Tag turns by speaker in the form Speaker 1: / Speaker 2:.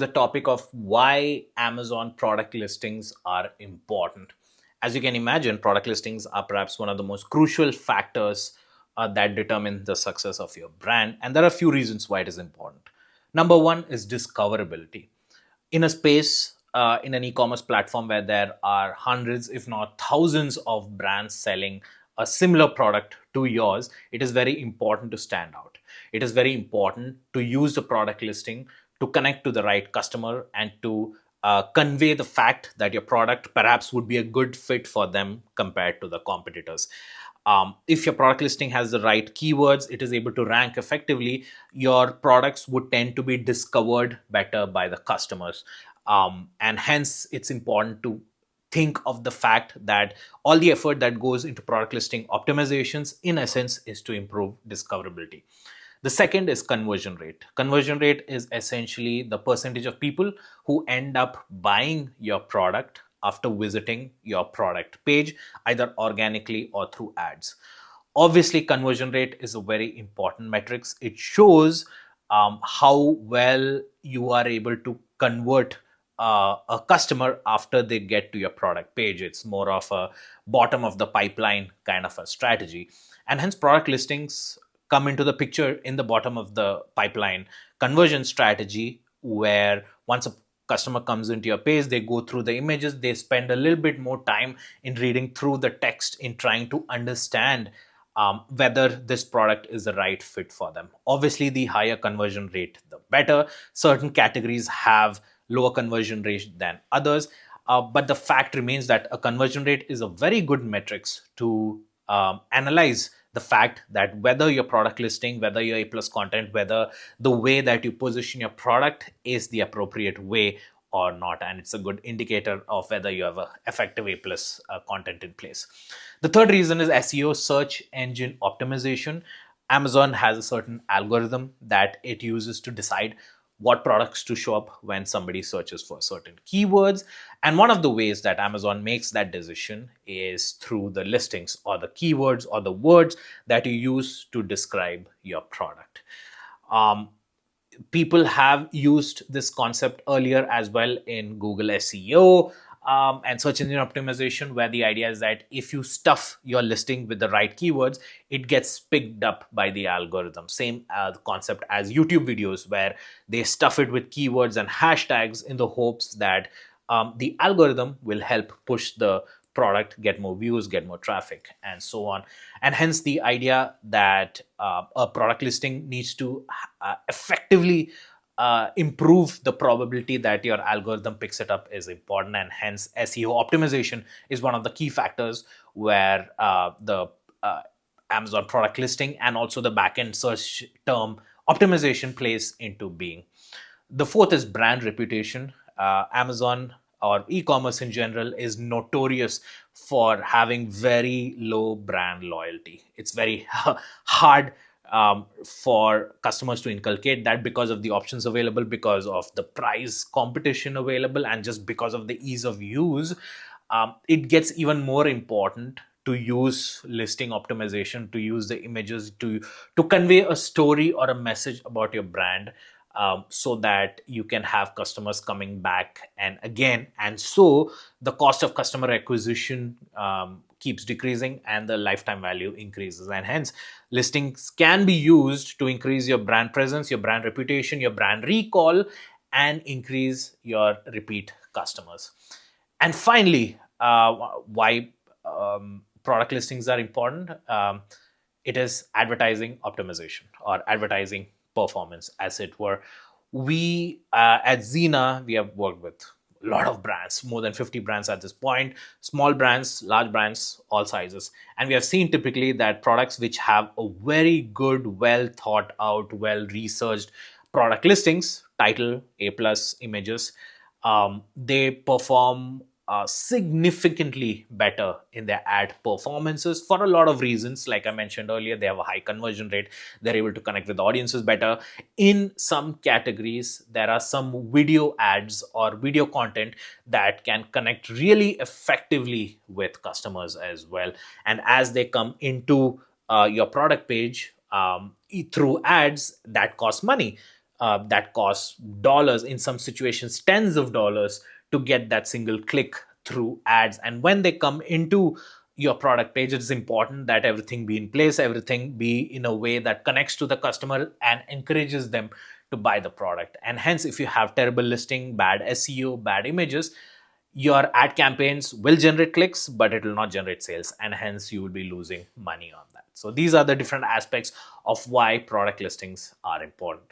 Speaker 1: The topic of why Amazon product listings are important. As you can imagine, product listings are perhaps one of the most crucial factors that determine the success of your brand. And there are a few reasons why it is important. Number one is discoverability. In a space, in an e commerce platform where there are hundreds, if not thousands, of brands selling a similar product to yours, it is very important to stand out. It is very important to use the product listing to connect to the right customer and to convey the fact that your product perhaps would be a good fit for them compared to the competitors. If your product listing has the right keywords, it is able to rank effectively, your products would tend to be discovered better by the customers. And hence, it's important to think of the fact that all the effort that goes into product listing optimizations, in essence, is to improve discoverability. The second is conversion rate. Conversion rate is essentially the percentage of people who end up buying your product after visiting your product page, either organically or through ads. Obviously, conversion rate is a very important metric. It shows how well you are able to convert a customer after they get to your product page. It's more of a bottom of the pipeline kind of a strategy. And hence, product listings come into the picture in the bottom of the pipeline conversion strategy, where once a customer comes into your page, they go through the images, they spend a little bit more time in reading through the text, in trying to understand whether this product is the right fit for them. Obviously, the higher conversion rate, the better. Certain categories have lower conversion rate than others. But the fact remains that a conversion rate is a very good metrics to analyze the fact that whether your product listing, whether your A plus content, whether the way that you position your product is the appropriate way or not. And it's a good indicator of whether you have a effective A plus content in place. The third reason is SEO, search engine optimization. Amazon has a certain algorithm that it uses to decide what products to show up when somebody searches for certain keywords. And one of the ways that Amazon makes that decision is through the listings or the keywords or the words that you use to describe your product. People have used this concept earlier as well in Google SEO and search engine optimization, where the idea is that if you stuff your listing with the right keywords, it gets picked up by the algorithm. Same concept as YouTube videos, where they stuff it with keywords and hashtags in the hopes that the algorithm will help push the product, get more views, get more traffic, and so on. And hence, the idea that a product listing needs to effectively improve the probability that your algorithm picks it up is important. And hence, SEO optimization is one of the key factors where the Amazon product listing and also the backend search term optimization plays into being. The fourth is brand reputation. Amazon or e-commerce in general is notorious for having very low brand loyalty. It's very hard for customers to inculcate that, because of the options available, because of the price competition available, and just because of the ease of use. It gets even more important to use listing optimization, to use the images to convey a story or a message about your brand, so that you can have customers coming back and again. And so the cost of customer acquisition keeps decreasing and the lifetime value increases. And hence, listings can be used to increase your brand presence, your brand reputation, your brand recall, and increase your repeat customers. And finally, why product listings are important. It is advertising optimization or advertising performance, as it were. We at Xena, we have worked with a lot of brands, more than 50 brands at this point, small brands, large brands, all sizes. And we have seen typically that products which have a very good, well thought out, well researched product listings, title, A plus images, they perform significantly better in their ad performances for a lot of reasons. Like I mentioned earlier, they have a high conversion rate, they're able to connect with the audiences better. In some categories, there are some video ads or video content that can connect really effectively with customers as well. And as they come into your product page through ads, that costs money. that costs dollars, in some situations tens of dollars, to get that single click through ads. And when they come into your product page, it's important that everything be in place, everything be in a way that connects to the customer and encourages them to buy the product. And hence, if you have terrible listing, bad SEO, bad images, your ad campaigns will generate clicks, but it will not generate sales, and hence you will be losing money on that. So these are the different aspects of why product listings are important.